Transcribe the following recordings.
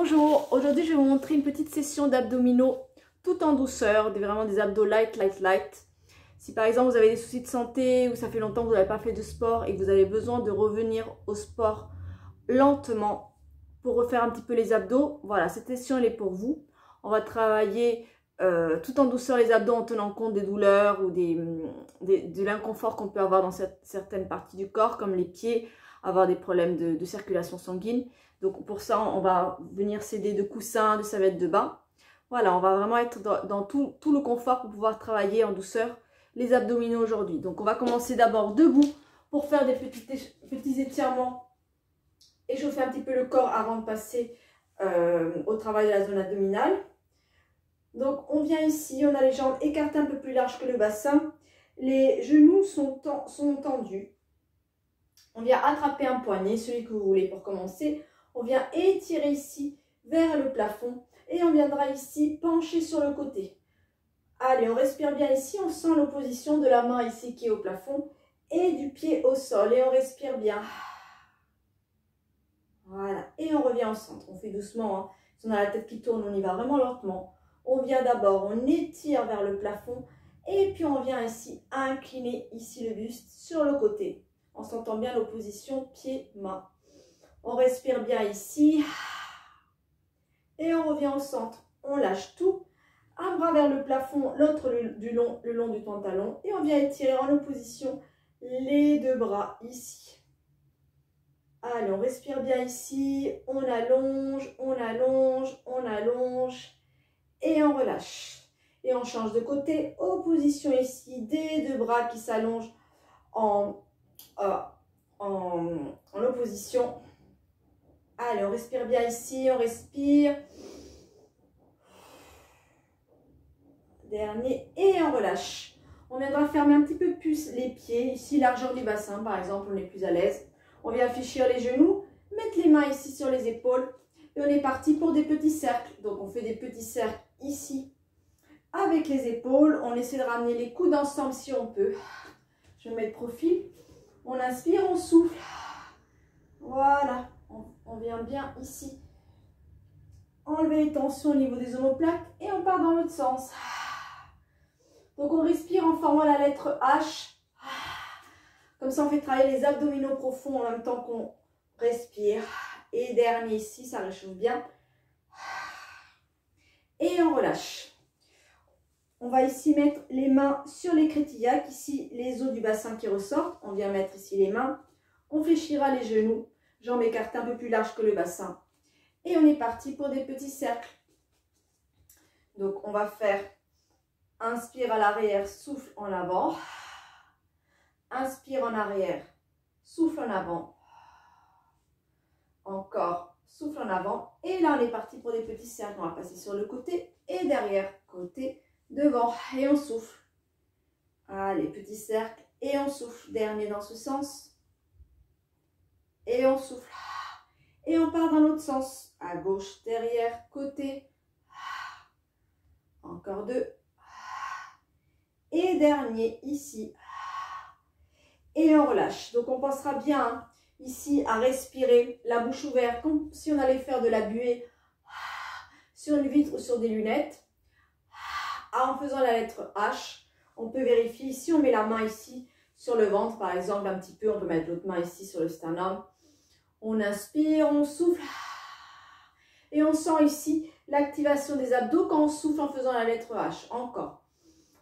Bonjour, aujourd'hui je vais vous montrer une petite session d'abdominaux tout en douceur, vraiment des abdos light. Si par exemple vous avez des soucis de santé ou ça fait longtemps que vous n'avez pas fait de sport et que vous avez besoin de revenir au sport lentement pour refaire un petit peu les abdos, voilà, cette session elle est pour vous. On va travailler tout en douceur les abdos en tenant compte des douleurs ou de l'inconfort qu'on peut avoir dans certaines parties du corps comme les pieds, avoir des problèmes de circulation sanguine. Donc pour ça, on va venir s'aider de coussins, de serviettes de bain. Voilà, on va vraiment être dans tout le confort pour pouvoir travailler en douceur les abdominaux aujourd'hui. Donc on va commencer d'abord debout pour faire des petits étirements, échauffer un petit peu le corps avant de passer au travail de la zone abdominale. Donc on vient ici, on a les jambes écartées un peu plus larges que le bassin. Les genoux sont tendus. On vient attraper un poignet, celui que vous voulez pour commencer. On vient étirer ici vers le plafond et on viendra ici pencher sur le côté. Allez, on respire bien ici, on sent l'opposition de la main ici qui est au plafond et du pied au sol et on respire bien. Voilà, et on revient au centre, on fait doucement, hein. Si on a la tête qui tourne, on y va vraiment lentement. On vient d'abord, on étire vers le plafond et puis on vient ici incliner ici le buste sur le côté. On s'entend bien l'opposition pied-main. On respire bien ici. Et on revient au centre. On lâche tout. Un bras vers le plafond, l'autre le long du pantalon. Et on vient étirer en opposition les deux bras ici. Allez, on respire bien ici. On allonge, on allonge, on allonge. Et on relâche. Et on change de côté. Opposition ici des deux bras qui s'allongent en opposition. Allez, on respire bien ici, on respire. Dernier, et on relâche. On viendra fermer un petit peu plus les pieds, ici largeur du bassin par exemple, on est plus à l'aise. On vient fléchir les genoux, mettre les mains ici sur les épaules. Et on est parti pour des petits cercles. Donc on fait des petits cercles ici avec les épaules. On essaie de ramener les coudes ensemble si on peut. Je mets le profil. On inspire, on souffle. Voilà, on vient bien ici. Enlever les tensions au niveau des omoplates et on part dans l'autre sens. Donc on respire en formant la lettre H. Comme ça on fait travailler les abdominaux profonds en même temps qu'on respire. Et dernier ici, ça réchauffe bien. Et on relâche. On va ici mettre les mains sur les crétillacs, ici les os du bassin qui ressortent. On vient mettre ici les mains. On fléchira les genoux, jambes écartées un peu plus larges que le bassin. Et on est parti pour des petits cercles. Donc on va faire inspire à l'arrière, souffle en avant. Inspire en arrière, souffle en avant. Encore, souffle en avant. Et là on est parti pour des petits cercles. On va passer sur le côté et derrière, côté, devant. Et on souffle. Allez, petit cercle. Et on souffle. Dernier dans ce sens. Et on souffle. Et on part dans l'autre sens. À gauche, derrière, côté. Encore deux. Et dernier, ici. Et on relâche. Donc on pensera bien hein, ici à respirer, la bouche ouverte, comme si on allait faire de la buée sur une vitre ou sur des lunettes. En faisant la lettre H, on peut vérifier ici, on met la main ici sur le ventre par exemple un petit peu. On peut mettre l'autre main ici sur le sternum. On inspire, on souffle. Et on sent ici l'activation des abdos quand on souffle en faisant la lettre H. Encore.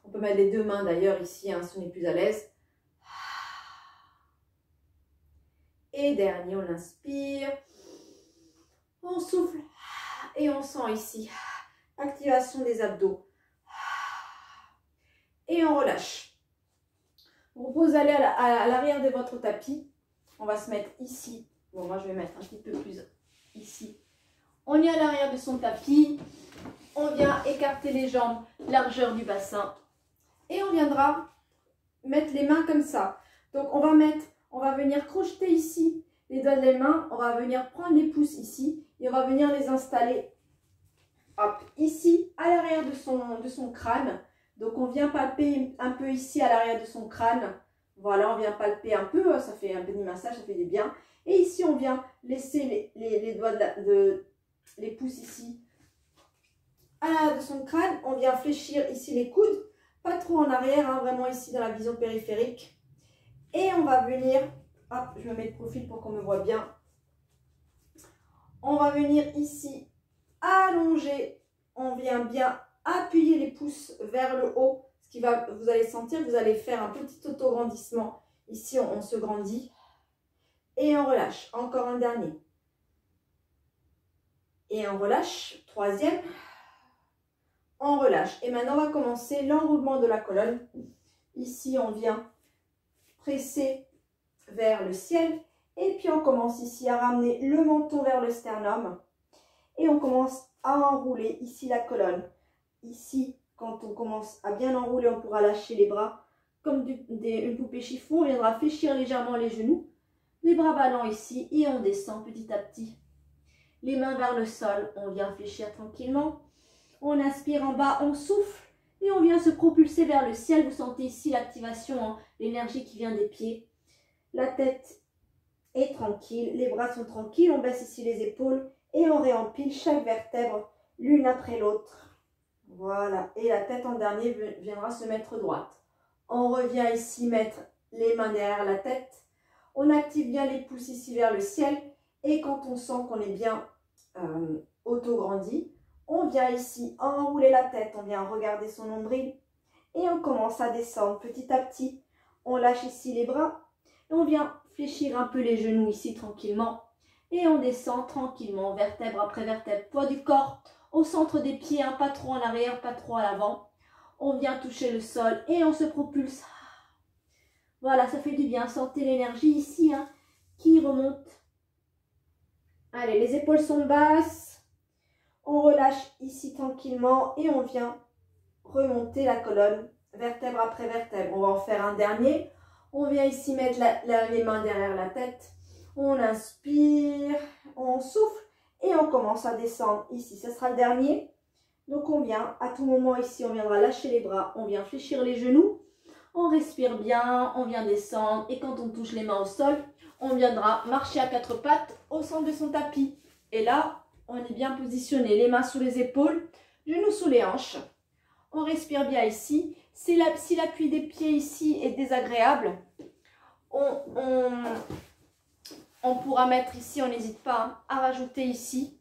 On peut mettre les deux mains d'ailleurs ici, hein, si on est plus à l'aise. Et dernier, on inspire. On souffle. Et on sent ici activation des abdos. Et on relâche. Je vous propose d'aller à l'arrière de votre tapis. On va se mettre ici. Bon, moi, je vais mettre un petit peu plus ici. On est à l'arrière de son tapis. On vient écarter les jambes, largeur du bassin. Et on viendra mettre les mains comme ça. Donc, on va venir crocheter ici les doigts des mains. On va venir prendre les pouces ici. Et on va venir les installer hop, ici, à l'arrière de son crâne. Donc, on vient palper un peu ici à l'arrière de son crâne. Voilà, on vient palper un peu. Ça fait un petit massage, ça fait du bien. Et ici, on vient laisser les doigts les pouces ici à l'arrière de son crâne. On vient fléchir ici les coudes, pas trop en arrière, hein, vraiment ici dans la vision périphérique. Et on va venir, hop, je me mets de profil pour qu'on me voit bien. On va venir ici allonger, on vient bien appuyer les pouces vers le haut, ce qui va, vous allez sentir que vous allez faire un petit auto-grandissement. Ici, on se grandit et on relâche. Encore un dernier. Et on relâche. Troisième. On relâche. Et maintenant, on va commencer l'enroulement de la colonne. Ici, on vient presser vers le ciel. Et puis, on commence ici à ramener le menton vers le sternum. Et on commence à enrouler ici la colonne. Ici, quand on commence à bien enrouler, on pourra lâcher les bras. Comme une poupée chiffon, on viendra fléchir légèrement les genoux. Les bras ballants ici et on descend petit à petit. Les mains vers le sol, on vient fléchir tranquillement. On inspire en bas, on souffle et on vient se propulser vers le ciel. Vous sentez ici l'activation, hein, l'énergie qui vient des pieds. La tête est tranquille, les bras sont tranquilles. On baisse ici les épaules et on réempile chaque vertèbre l'une après l'autre. Voilà, et la tête en dernier viendra se mettre droite. On revient ici mettre les mains derrière la tête. On active bien les pouces ici vers le ciel. Et quand on sent qu'on est bien auto-grandi, on vient ici enrouler la tête. On vient regarder son nombril. Et on commence à descendre petit à petit. On lâche ici les bras. Et on vient fléchir un peu les genoux ici tranquillement. Et on descend tranquillement, vertèbre après vertèbre. Poids du corps au centre des pieds, hein, pas trop en arrière, pas trop à l'avant. On vient toucher le sol et on se propulse. Voilà, ça fait du bien. Sentez l'énergie ici, hein, qui remonte. Allez, les épaules sont basses. On relâche ici tranquillement et on vient remonter la colonne, vertèbre après vertèbre. On va en faire un dernier. On vient ici mettre les mains derrière la tête. On inspire, on souffle et on commence à descendre ici. Ce sera le dernier. Donc on vient, à tout moment ici, on viendra lâcher les bras. On vient fléchir les genoux. On respire bien, on vient descendre et quand on touche les mains au sol, on viendra marcher à quatre pattes au centre de son tapis. Et là, on est bien positionné, les mains sous les épaules, genoux sous les hanches. On respire bien ici. Si l'appui des pieds ici est désagréable, on pourra mettre ici, on n'hésite pas, hein, à rajouter ici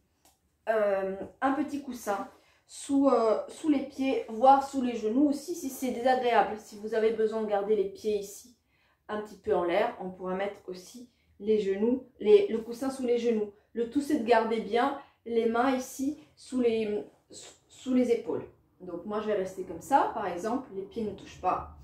un petit coussin. Sous les pieds, voire sous les genoux aussi si c'est désagréable. Si vous avez besoin de garder les pieds ici un petit peu en l'air, on pourra mettre aussi les genoux, le coussin sous les genoux. Le tout c'est de garder bien les mains ici sous les épaules. Donc moi je vais rester comme ça par exemple, les pieds ne touchent pas.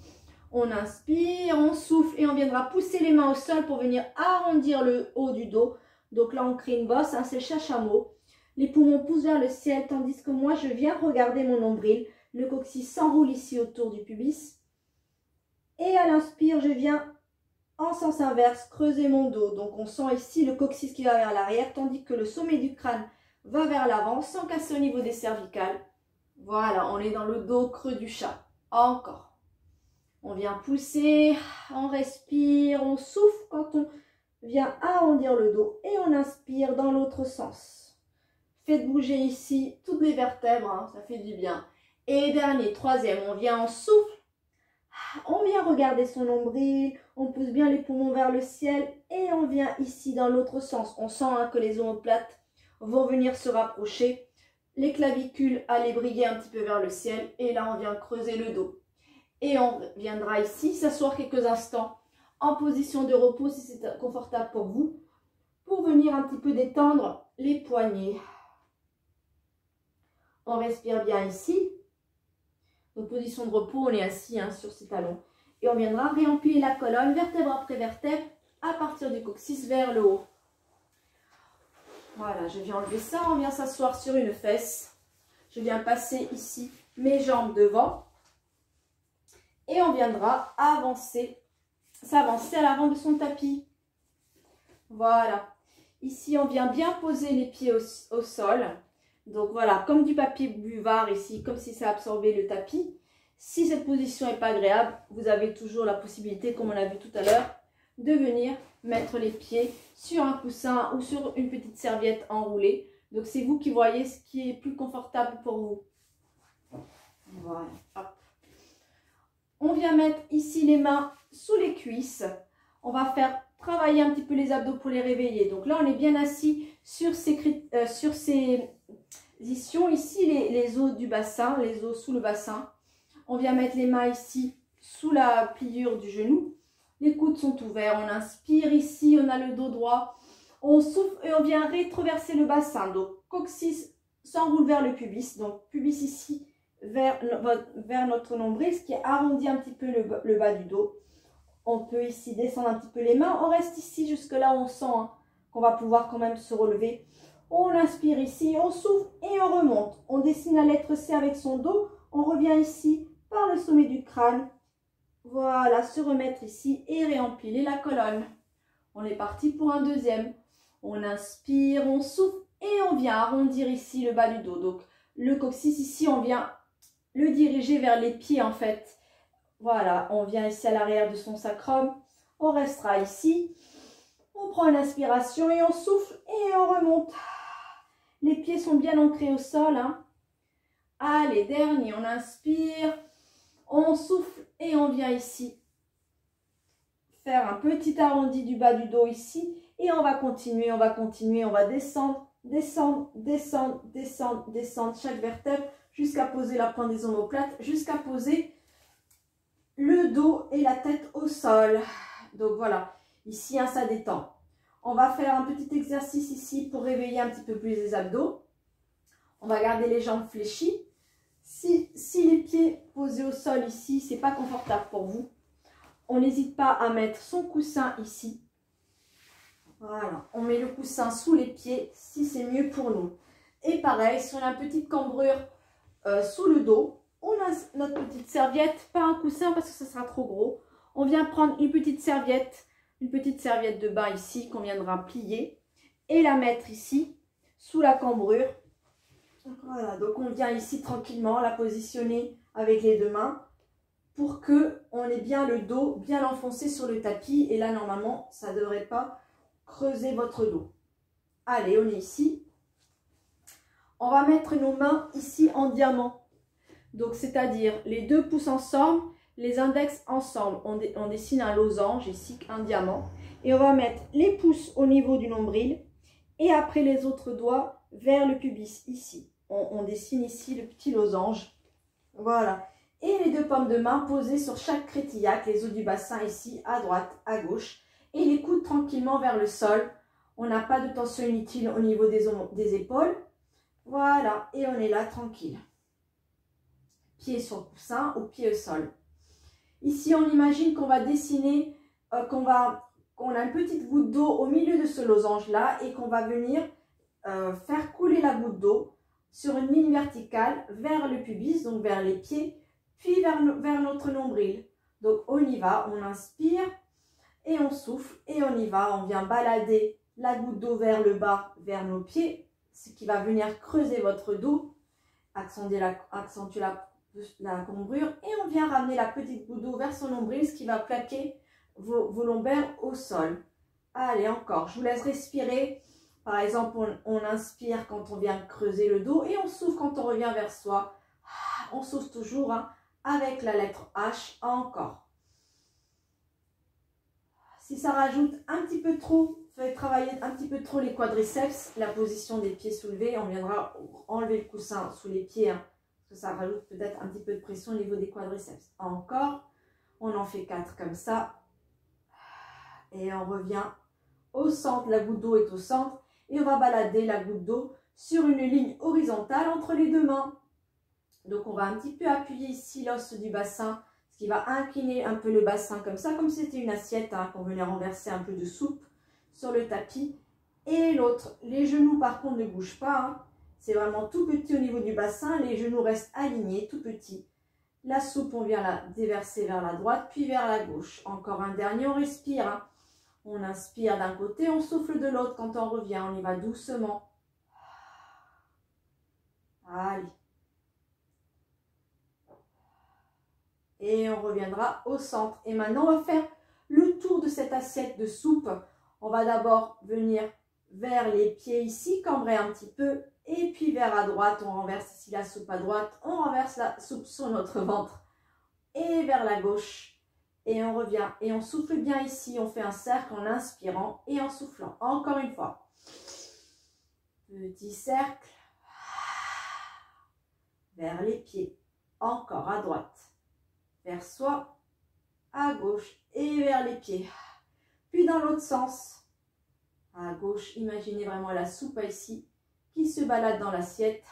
On inspire, on souffle et on viendra pousser les mains au sol pour venir arrondir le haut du dos. Donc là on crée une bosse, hein, c'est le chachameau. Les poumons poussent vers le ciel, tandis que moi, je viens regarder mon nombril. Le coccyx s'enroule ici autour du pubis. Et à l'inspire, je viens en sens inverse creuser mon dos. Donc, on sent ici le coccyx qui va vers l'arrière, tandis que le sommet du crâne va vers l'avant, sans casser au niveau des cervicales. Voilà, on est dans le dos creux du chat. Encore. On vient pousser, on respire, on souffle quand on vient arrondir le dos. Et on inspire dans l'autre sens. Faites bouger ici toutes les vertèbres, hein, ça fait du bien. Et dernier, troisième, on vient en souffle. On vient regarder son nombril, on pousse bien les poumons vers le ciel et on vient ici dans l'autre sens. On sent, hein, que les omoplates vont venir se rapprocher. Les clavicules allaient briller un petit peu vers le ciel et là on vient creuser le dos. Et on viendra ici s'asseoir quelques instants en position de repos si c'est confortable pour vous, pour venir un petit peu détendre les poignets. On respire bien ici. Donc, position de repos, on est assis, hein, sur ses talons. Et on viendra réempiler la colonne, vertèbre après vertèbre, à partir du coccyx vers le haut. Voilà, je viens enlever ça. On vient s'asseoir sur une fesse. Je viens passer ici mes jambes devant. Et on viendra s'avancer à l'avant de son tapis. Voilà. Ici, on vient bien poser les pieds au sol. Donc voilà, comme du papier buvard ici, comme si ça absorbait le tapis. Si cette position n'est pas agréable, vous avez toujours la possibilité, comme on l'a vu tout à l'heure, de venir mettre les pieds sur un coussin ou sur une petite serviette enroulée. Donc, c'est vous qui voyez ce qui est plus confortable pour vous. Voilà. Hop. On vient mettre ici les mains sous les cuisses. On va faire travailler un petit peu les abdos pour les réveiller. Donc là, on est bien assis sur ces positions. Ici, les os du bassin, les os sous le bassin. On vient mettre les mains ici sous la pliure du genou. Les coudes sont ouverts. On inspire ici, on a le dos droit. On souffle et on vient rétroverser le bassin. Donc, coccyx s'enroule vers le pubis. Donc, pubis ici vers notre nombril, ce qui arrondit un petit peu le bas du dos. On peut ici descendre un petit peu les mains. On reste ici jusque là où on sent qu'on va pouvoir quand même se relever. On inspire ici, on souffle et on remonte. On dessine la lettre C avec son dos. On revient ici par le sommet du crâne. Voilà, se remettre ici et réempiler la colonne. On est parti pour un deuxième. On inspire, on souffle et on vient arrondir ici le bas du dos. Donc, le coccyx ici, on vient le diriger vers les pieds en fait. Voilà, on vient ici à l'arrière de son sacrum. On restera ici. On prend une inspiration et on souffle et on remonte. Les pieds sont bien ancrés au sol. Hein. Allez, dernier, on inspire. On souffle et on vient ici. Faire un petit arrondi du bas du dos ici. Et on va continuer, on va descendre, descendre, descendre, descendre, descendre chaque vertèbre jusqu'à poser la pointe des omoplates, jusqu'à poser le dos et la tête au sol. Donc voilà, ici hein, ça détend. On va faire un petit exercice ici pour réveiller un petit peu plus les abdos. On va garder les jambes fléchies. Si les pieds posés au sol ici, c'est pas confortable pour vous, on n'hésite pas à mettre son coussin ici. Voilà, on met le coussin sous les pieds si c'est mieux pour nous. Et pareil, si on a une petite cambrure sous le dos, on a notre petite serviette, pas un coussin parce que ça sera trop gros. On vient prendre une petite serviette de bain ici qu'on viendra plier et la mettre ici sous la cambrure. Voilà, donc on vient ici tranquillement la positionner avec les deux mains pour que on ait bien le dos bien enfoncé sur le tapis. Et là, normalement, ça ne devrait pas creuser votre dos. Allez, on est ici. On va mettre nos mains ici en diamant. Donc, c'est-à-dire les deux pouces ensemble, les index ensemble. On dessine un losange ici, un diamant. Et on va mettre les pouces au niveau du nombril. Et après les autres doigts vers le pubis, ici. On dessine ici le petit losange. Voilà. Et les deux paumes de main posées sur chaque crétillac, les os du bassin ici, à droite, à gauche. Et les coudes tranquillement vers le sol. On n'a pas de tension inutile au niveau des épaules. Voilà. Et on est là, tranquille. Pied sur le coussin ou pied au sol. Ici, on imagine qu'on va dessiner, qu'on a une petite goutte d'eau au milieu de ce losange-là et qu'on va venir faire couler la goutte d'eau sur une ligne verticale vers le pubis, donc vers les pieds, puis vers notre nombril. Donc, on y va, on inspire et on souffle et on y va. On vient balader la goutte d'eau vers le bas, vers nos pieds, ce qui va venir creuser votre dos, accentuer la cambrure et on vient ramener la petite goutte d'eau vers son nombril, ce qui va plaquer vos lombaires au sol. Allez, encore, je vous laisse respirer. Par exemple, on inspire quand on vient creuser le dos et on souffle quand on revient vers soi. On souffle toujours hein, avec la lettre H. Encore. Si ça rajoute un petit peu trop, fait travailler un petit peu trop les quadriceps, la position des pieds soulevés, on viendra enlever le coussin sous les pieds. Hein, parce que ça rajoute peut-être un petit peu de pression au niveau des quadriceps. Encore, on en fait 4 comme ça. Et on revient au centre, la goutte d'eau est au centre. Et on va balader la goutte d'eau sur une ligne horizontale entre les deux mains. Donc on va un petit peu appuyer ici l'os du bassin, ce qui va incliner un peu le bassin comme ça, comme si c'était une assiette, hein, qu'on venait renverser un peu de soupe sur le tapis. Et l'autre, les genoux par contre ne bougent pas, hein. C'est vraiment tout petit au niveau du bassin, les genoux restent alignés, tout petits. La soupe, on vient la déverser vers la droite, puis vers la gauche. Encore un dernier, on respire, hein. On inspire d'un côté, on souffle de l'autre. Quand on revient, on y va doucement. Allez. Et on reviendra au centre. Et maintenant, on va faire le tour de cette assiette de soupe. On va d'abord venir vers les pieds ici, cambrer un petit peu. Et puis vers à droite, on renverse ici la soupe à droite. On renverse la soupe sur notre ventre. Et vers la gauche. Et on revient. Et on souffle bien ici. On fait un cercle en inspirant et en soufflant. Encore une fois. Petit cercle. Vers les pieds. Encore à droite. Vers soi. À gauche. Et vers les pieds. Puis dans l'autre sens. À gauche, imaginez vraiment la soupe ici qui se balade dans l'assiette.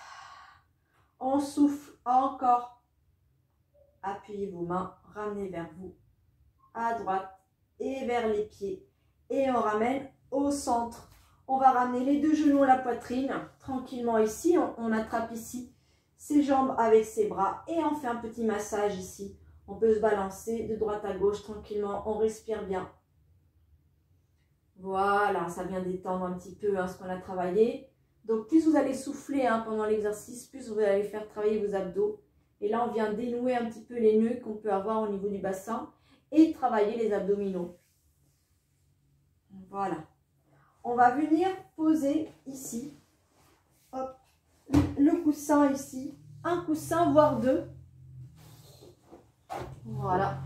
On souffle encore. Appuyez vos mains, ramenez vers vous. À droite et vers les pieds. Et on ramène au centre. On va ramener les deux genoux à la poitrine. Tranquillement ici, on attrape ici ses jambes avec ses bras. Et on fait un petit massage ici. On peut se balancer de droite à gauche tranquillement. On respire bien. Voilà, ça vient détendre un petit peu ce qu'on a travaillé. Donc, plus vous allez souffler pendant l'exercice, plus vous allez faire travailler vos abdos. Et là, on vient dénouer un petit peu les nœuds qu'on peut avoir au niveau du bassin et travailler les abdominaux. Voilà. On va venir poser ici, hop, le coussin ici. Un coussin, voire deux. Voilà.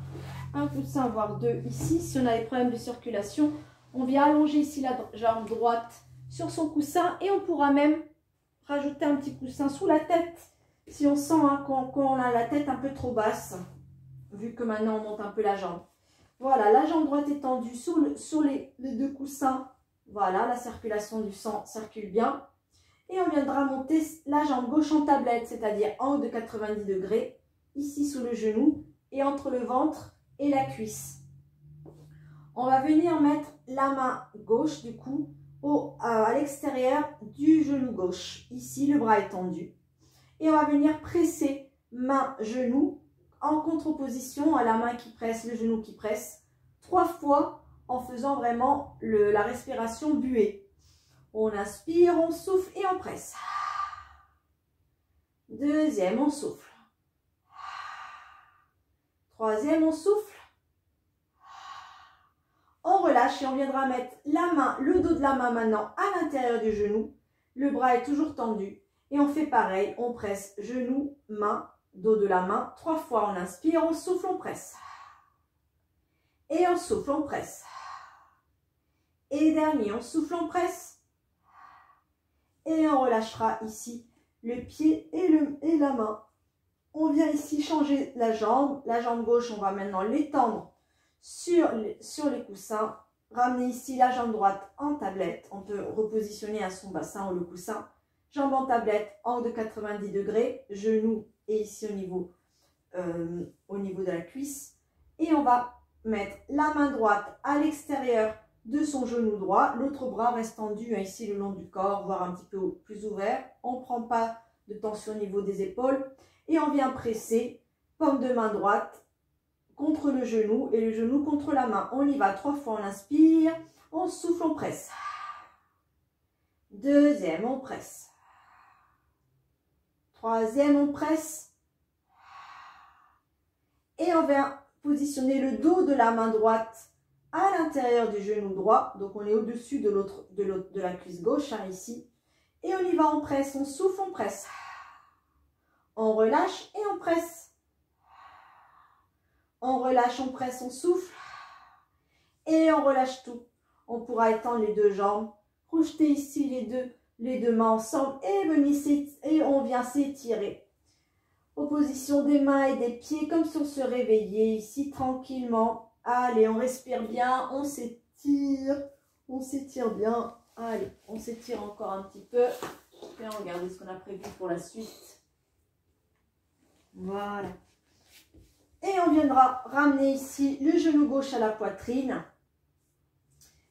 Un coussin, voire deux ici. Si on a des problèmes de circulation, on vient allonger ici la jambe droite sur son coussin et on pourra même rajouter un petit coussin sous la tête si on sent qu'on a la tête un peu trop basse, vu que maintenant on monte un peu la jambe. Voilà, la jambe droite est tendue sur les deux coussins. Voilà, la circulation du sang circule bien. Et on viendra monter la jambe gauche en tablette, c'est-à-dire angle de 90 degrés, ici sous le genou et entre le ventre et la cuisse. On va venir mettre la main gauche du coup à l'extérieur du genou gauche. Ici, le bras est tendu. Et on va venir presser main-genou en contreposition à la main qui presse, le genou qui presse. 3 fois en faisant vraiment la respiration buée. On inspire, on souffle et on presse. Deuxième, on souffle. Troisième, on souffle. On relâche et on viendra mettre la main, le dos de la main maintenant à l'intérieur du genou. Le bras est toujours tendu. Et on fait pareil, on presse genou, main, dos de la main. 3 fois, on inspire, on souffle, on presse. Et on souffle, on presse. Et dernier, on souffle, on presse. Et on relâchera ici le pied et la main. On vient ici changer la jambe. La jambe gauche, on va maintenant l'étendre sur les coussins. Ramener ici la jambe droite en tablette. On peut repositionner à son bassin ou le coussin. Jambe en tablette, angle de 90 degrés. Genou et ici au niveau de la cuisse. Et on va mettre la main droite à l'extérieur de son genou droit. L'autre bras reste tendu ici le long du corps, voire un petit peu plus ouvert. On ne prend pas de tension au niveau des épaules. Et on vient presser, paume de main droite contre le genou et le genou contre la main. On y va 3 fois, on inspire, on souffle, on presse. Deuxième, on presse. Troisième, on presse. Et on vient positionner le dos de la main droite à l'intérieur du genou droit. Donc on est au-dessus de la cuisse gauche, ici. Et on y va, on presse, on souffle, on presse. On relâche et on presse. On relâche, on presse, on souffle. Et on relâche tout. On pourra étendre les deux jambes. Projeter ici les deux mains ensemble. Et on vient s'étirer. Opposition des mains et des pieds comme si on se réveillait ici tranquillement. Allez, on respire bien. On s'étire. On s'étire bien. Allez, on s'étire encore un petit peu. Et on regarde ce qu'on a prévu pour la suite. Voilà. Et on viendra ramener ici le genou gauche à la poitrine.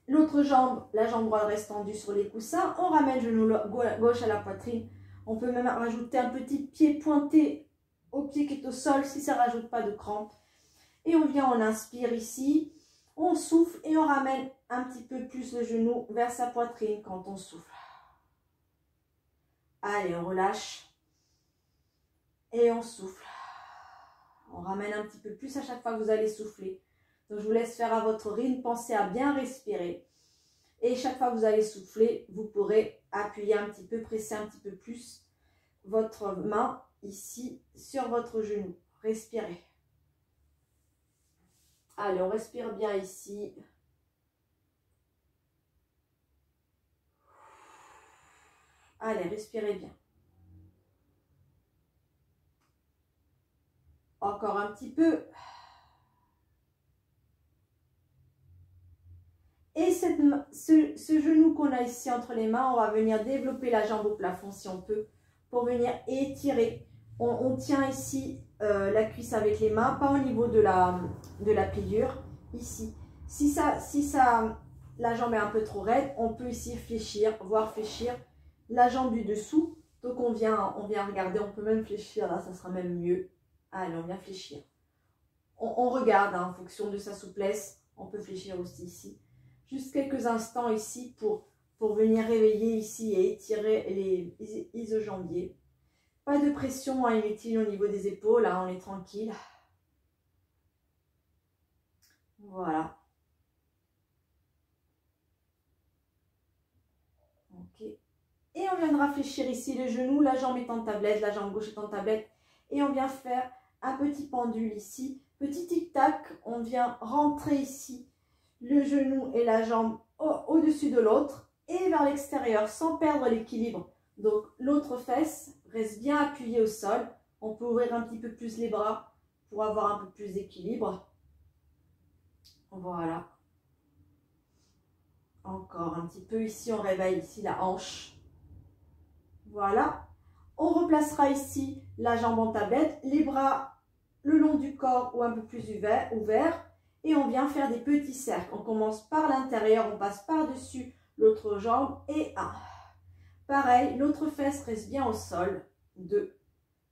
L'autre jambe, la jambe droite reste tendue sur les coussins. On ramène le genou gauche à la poitrine. On peut même rajouter un petit pied pointé au pied qui est au sol si ça ne rajoute pas de crampes. Et on vient, on inspire ici. On souffle et on ramène un petit peu plus le genou vers sa poitrine quand on souffle. Allez, on relâche. Et on souffle. On ramène un petit peu plus à chaque fois que vous allez souffler. Donc, je vous laisse faire à votre rythme. Pensez à bien respirer. Et chaque fois que vous allez souffler, vous pourrez appuyer un petit peu, presser un petit peu plus votre main ici sur votre genou. Respirez. Allez, on respire bien ici. Allez, respirez bien. Encore un petit peu. Et ce genou qu'on a ici entre les mains, on va venir développer la jambe au plafond si on peut, pour venir étirer. On tient ici la cuisse avec les mains, pas au niveau de la pliure, ici. Si la jambe est un peu trop raide, on peut ici fléchir, voire fléchir la jambe du dessous. Donc on vient regarder, on peut même fléchir, là ça sera même mieux. Allez, on vient fléchir. On regarde hein, en fonction de sa souplesse, on peut fléchir aussi ici. Juste quelques instants ici pour venir réveiller ici et étirer les isojambiers. Pas de pression, hein, inutile au niveau des épaules, hein, on est tranquille. Voilà. Ok. Et on viendra fléchir ici le genou, la jambe est en tablette, la jambe gauche est en tablette. Et on vient faire un petit pendule ici. Petit tic-tac, on vient rentrer ici le genou et la jambe au-dessus de l'autre et vers l'extérieur sans perdre l'équilibre. Donc l'autre fesse reste bien appuyée au sol. On peut ouvrir un petit peu plus les bras pour avoir un peu plus d'équilibre. Voilà. Encore un petit peu ici, on réveille ici la hanche. Voilà. On replacera ici la jambe en tablette, les bras le long du corps ou un peu plus ouvert. Et on vient faire des petits cercles. On commence par l'intérieur, on passe par-dessus l'autre jambe et 1. Pareil, l'autre fesse reste bien au sol. 2.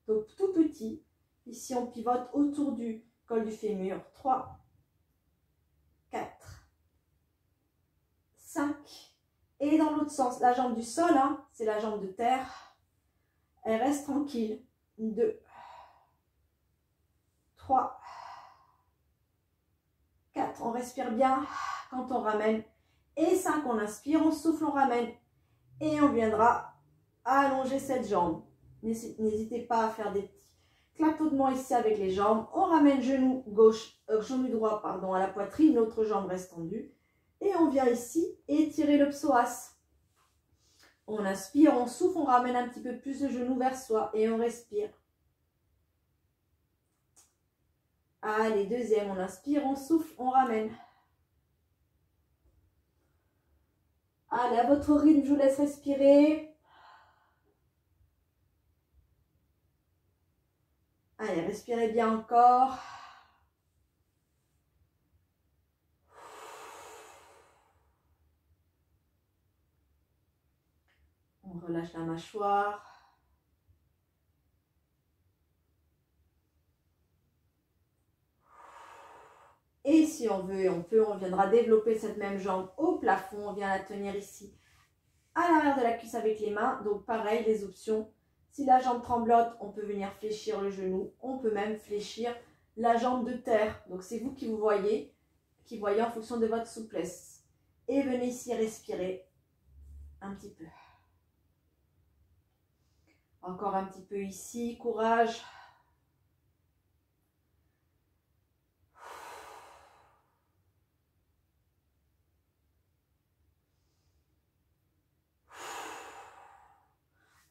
Donc tout petit. Ici, on pivote autour du col du fémur. 3, 4, 5. Et dans l'autre sens, la jambe du sol, hein, c'est la jambe de terre. Elle reste tranquille. 2, 3, 4, on respire bien quand on ramène. Et 5, on inspire, on souffle, on ramène. Et on viendra allonger cette jambe. N'hésitez pas à faire des petits clapotements ici avec les jambes. On ramène genou genou droit pardon, à la poitrine, l'autre jambe reste tendue. Et on vient ici étirer le psoas. On inspire, on souffle, on ramène un petit peu plus le genou vers soi et on respire. Allez, deuxième, on inspire, on souffle, on ramène. Allez, à votre rythme, je vous laisse respirer. Allez, respirez bien encore. On relâche la mâchoire. Et si on veut et on peut, on viendra développer cette même jambe au plafond. On vient la tenir ici à l'arrière de la cuisse avec les mains. Donc pareil, les options. Si la jambe tremblote, on peut venir fléchir le genou. On peut même fléchir la jambe de terre. Donc c'est vous qui voyez en fonction de votre souplesse. Et venez ici respirer un petit peu. Encore un petit peu ici, courage.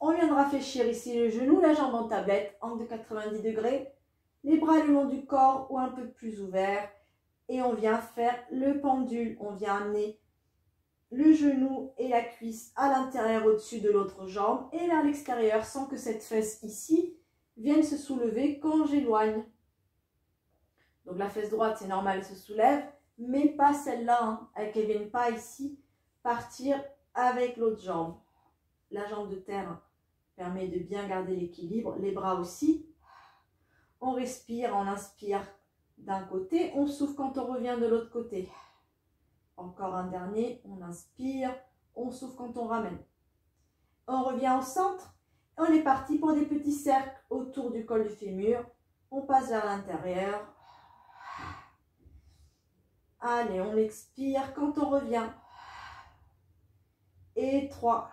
On viendra fléchir ici le genou, la jambe en tablette, angle de 90 degrés, les bras le long du corps ou un peu plus ouverts. Et on vient faire le pendule, on vient amener le genou et la cuisse à l'intérieur au-dessus de l'autre jambe et vers l'extérieur sans que cette fesse ici vienne se soulever quand j'éloigne. Donc la fesse droite, c'est normal, elle se soulève, mais pas celle-là, hein, qu'elle ne vienne pas ici partir avec l'autre jambe. La jambe de terre permet de bien garder l'équilibre, les bras aussi. On respire, on inspire d'un côté, on souffle quand on revient de l'autre côté. Encore un dernier, on inspire, on souffle quand on ramène. On revient au centre, on est parti pour des petits cercles autour du col du fémur. On passe vers l'intérieur. Allez, on expire quand on revient. Et 3,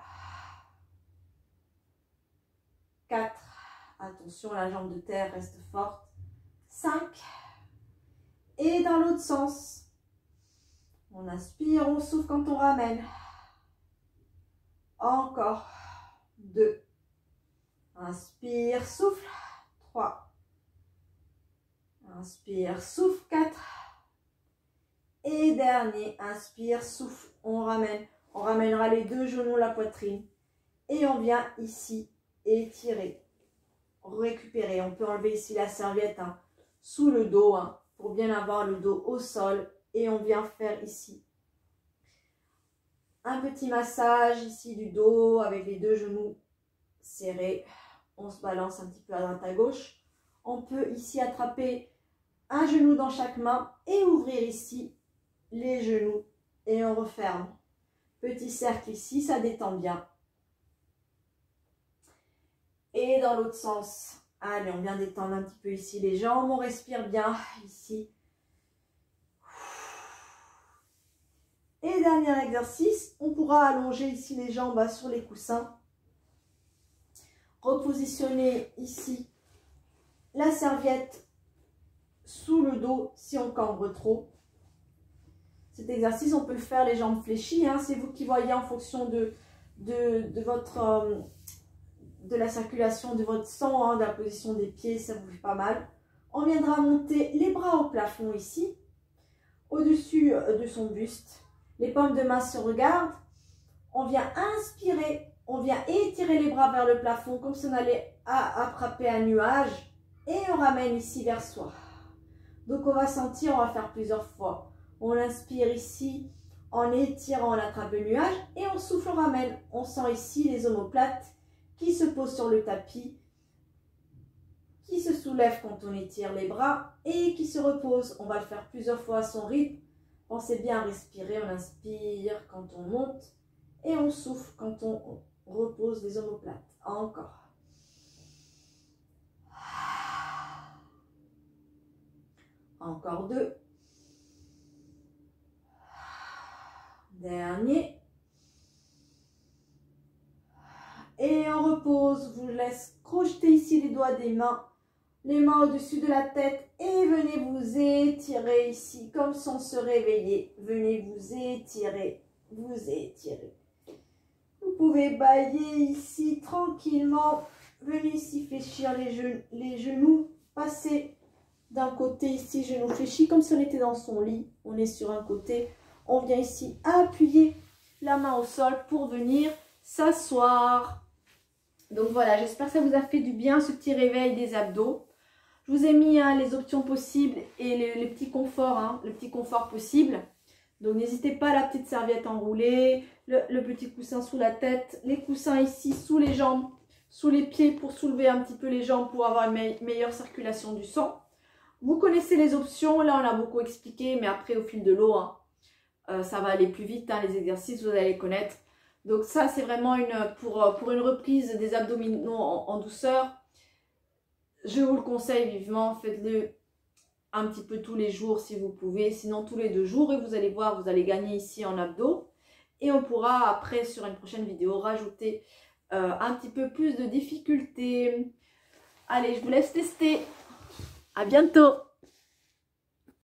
4, attention, la jambe de terre reste forte. 5, et dans l'autre sens, on inspire, on souffle quand on ramène. Encore 2, inspire, souffle, 3, inspire, souffle, 4, et dernier, inspire, souffle, on ramène. On ramènera les deux genoux, la poitrine, et on vient ici étirer, récupérer. On peut enlever ici la serviette hein, sous le dos pour bien avoir le dos au sol, et on vient faire ici un petit massage ici du dos avec les deux genoux serrés. On se balance un petit peu à droite à gauche. On peut ici attraper un genou dans chaque main et ouvrir ici les genoux et on referme. Petit cercle ici, ça détend bien. Et dans l'autre sens, allez, on vient détendre un petit peu ici les jambes, on respire bien ici. Et dernier exercice, on pourra allonger ici les jambes sur les coussins. Repositionner ici la serviette sous le dos si on cambre trop. Cet exercice, on peut le faire les jambes fléchies. Hein, c'est vous qui voyez en fonction de la circulation de votre sang, hein, de la position des pieds, ça vous fait pas mal. On viendra monter les bras au plafond ici, au-dessus de son buste. Les paumes de main se regardent. On vient inspirer, on vient étirer les bras vers le plafond comme si on allait attraper un nuage. Et on ramène ici vers soi. Donc on va sentir, on va faire plusieurs fois. On inspire ici, en étirant, on attrape le nuage. Et on souffle, on ramène. On sent ici les omoplates qui se posent sur le tapis, qui se soulèvent quand on étire les bras et qui se reposent. On va le faire plusieurs fois à son rythme. Pensez bien à respirer, on inspire quand on monte et on souffle quand on repose les omoplates. Encore. Encore 2. Dernier. Et on repose, vous laisse crocheter ici les doigts des mains, les mains au-dessus de la tête et venez vous étirer ici comme si on se réveillait. Venez vous étirer, vous étirer. Vous pouvez bâiller ici tranquillement. Venez ici fléchir les genoux, passer d'un côté ici, genou fléchi comme si on était dans son lit. On est sur un côté. On vient ici appuyer la main au sol pour venir s'asseoir. Donc voilà, j'espère que ça vous a fait du bien ce petit réveil des abdos. Je vous ai mis les options possibles et les petits conforts, le petit confort possible. Donc n'hésitez pas à la petite serviette enroulée, le petit coussin sous la tête, les coussins ici sous les jambes, sous les pieds pour soulever un petit peu les jambes pour avoir une meilleure circulation du sang. Vous connaissez les options, là on a beaucoup expliqué, mais après au fil de l'eau, ça va aller plus vite, les exercices vous allez les connaître. Donc ça c'est vraiment pour une reprise des abdominaux en douceur. Je vous le conseille vivement, faites-le un petit peu tous les jours si vous pouvez, sinon tous les 2 jours et vous allez voir, vous allez gagner ici en abdos. Et on pourra après sur une prochaine vidéo rajouter un petit peu plus de difficultés. Allez, je vous laisse tester. À bientôt!